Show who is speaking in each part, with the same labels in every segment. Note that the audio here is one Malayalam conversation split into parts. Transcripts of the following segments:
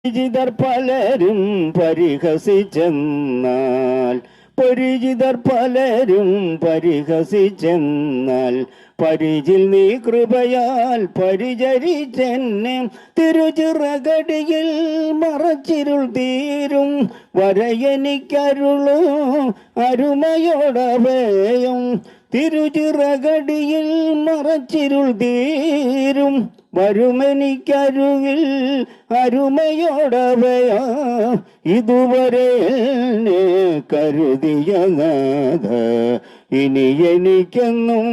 Speaker 1: പരിചിതർ പലരും പരിഹസിച്ചെന്നാൽ പരിചിൽ നീ കൃപയാൽ പരിചരിച്ചെന്നെ തിരുചിറകടിയിൽ മറച്ചിരുൾ തീരും വരയെനിക്കരുളു അരുമയോടഭയം തിരുചിറകടിയിൽ മറച്ചിരുൾ തീരും വരുമെനിക്കരുകിൽ അരുമയോടഭയ ഇതുവരെ എന്നെ കരുതിയ നാഥ ഇനി എനിക്കെന്നും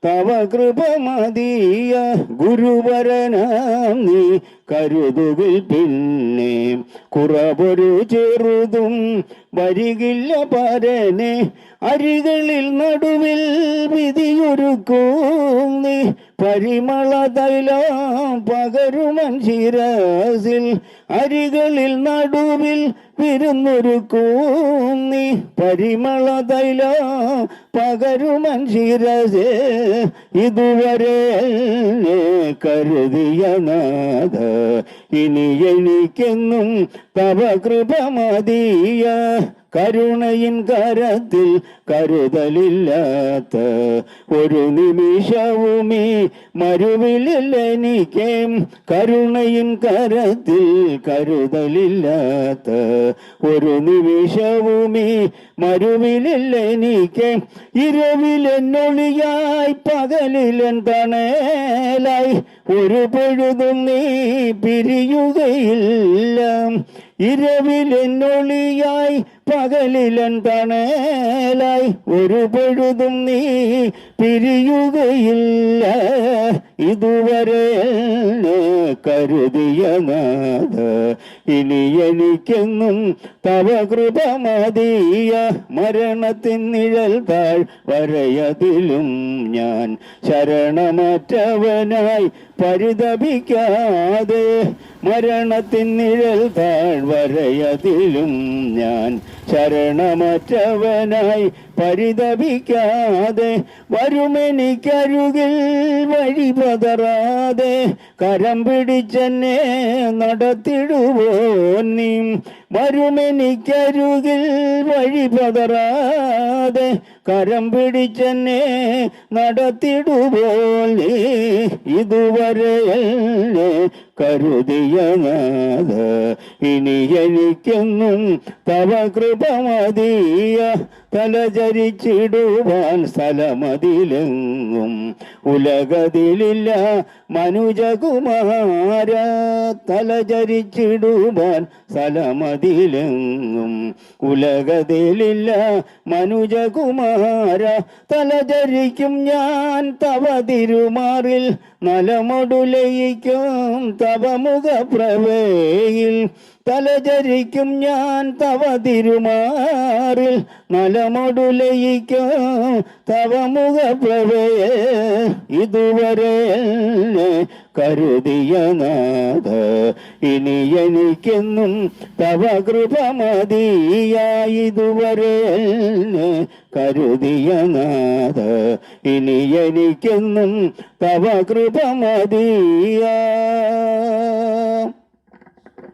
Speaker 1: തവ കൃപ മതിയ ഗുരുവരനാം നീ കരുതുകിൽ പിന്നെ കുറവൊരു ചെറുതും വരികില്ല പരനെ അരികളിൽ നടുവിൽ വിധിയൊരുക്കും നീ പരിമള തൈലം പകരുമൻ ശിരസിൽ അരികളിൽ നടുവിൽ വിരുന്നൊരുക്കും നീ പരിമള തൈലം പകരുമൻ ശിരസേ ഇതുവരെ കരുതിയ നാഥ ഇനി എനിക്കെന്നും തവ കൃപ മതിയ കരുണയിൻ കരത്തിൽ കരുതലില്ലാത്ത ഒരു നിമിഷവുമീ മരുവിലെനിക്ക് കരുണയിൻ കരത്തിൽ കരുതലില്ലാത്ത ഒരു നിമിഷവുമീ മരുവിലെനിക്ക് ഇരവിലെന്നൊളിയായി പകലിലൻ തണലായി ഒരു പൊഴുതും നീ പിരിയുകയില്ല ഇരവിലെന്നൊളിയായി പകലിലൻ തണലായി ഒരു പൊഴുതും നീ പിരിയുകയില്ല ഇതുവരെ കരുതിയ നാഥ ഇനി എനിക്കെന്നും തവ കൃപ മതിയ മരണത്തിൻ നിഴൽ താഴ് വരയതിലും ഞാൻ ശരണമറ്റവനായി പരിതപിക്കാതെ മരണത്തിൻ നിഴൽ താഴ് വരയതിലും ഞാൻ ശരണമറ്റവനായി പരിതപിക്കാതെ വരുമെനിക്കരുകിൽ വഴി പതറാതെ കരം പിടിച്ചെന്നെ നടത്തിടുവോ നീ വരുമെനിക്കരുകിൽ വഴി പതറാതെ കരം പിടിച്ചെന്നെ നടത്തിടുപോൽ നീ ഇതുവരെ കരുതിയ നാഥ ഇനി എനിക്കെന്നും തവ കൃപ മതിയ തലചരിച്ചിടുവാൻ സ്ഥലമതിലെങ്ങും ഉലകതിലില്ല മനുജകുമാര തലചരിച്ചിടുവാൻ സ്ഥലമതിലെങ്ങും ഉലകതിലില്ല മനുജകുമാര തലചരിക്കും ഞാൻ തവ തിരുമാറിൽ നലമൊടുലയിക്കും തവ മുഖപ്രവേയിൽ തലചരിക്കും ഞാൻ തവ തിരുമാറിൽ നലമൊടുലയിക്കും തവ മുഖപ്രവയെ ഇതുവരെ കരുതിയ നാഥ ഇനി എനിക്കെന്നും തവ കൃപ മതിയ ഇതുവരെ കരുതിയ നാഥ ഇനി എനിക്കെന്നും തവ കൃപ മതിയ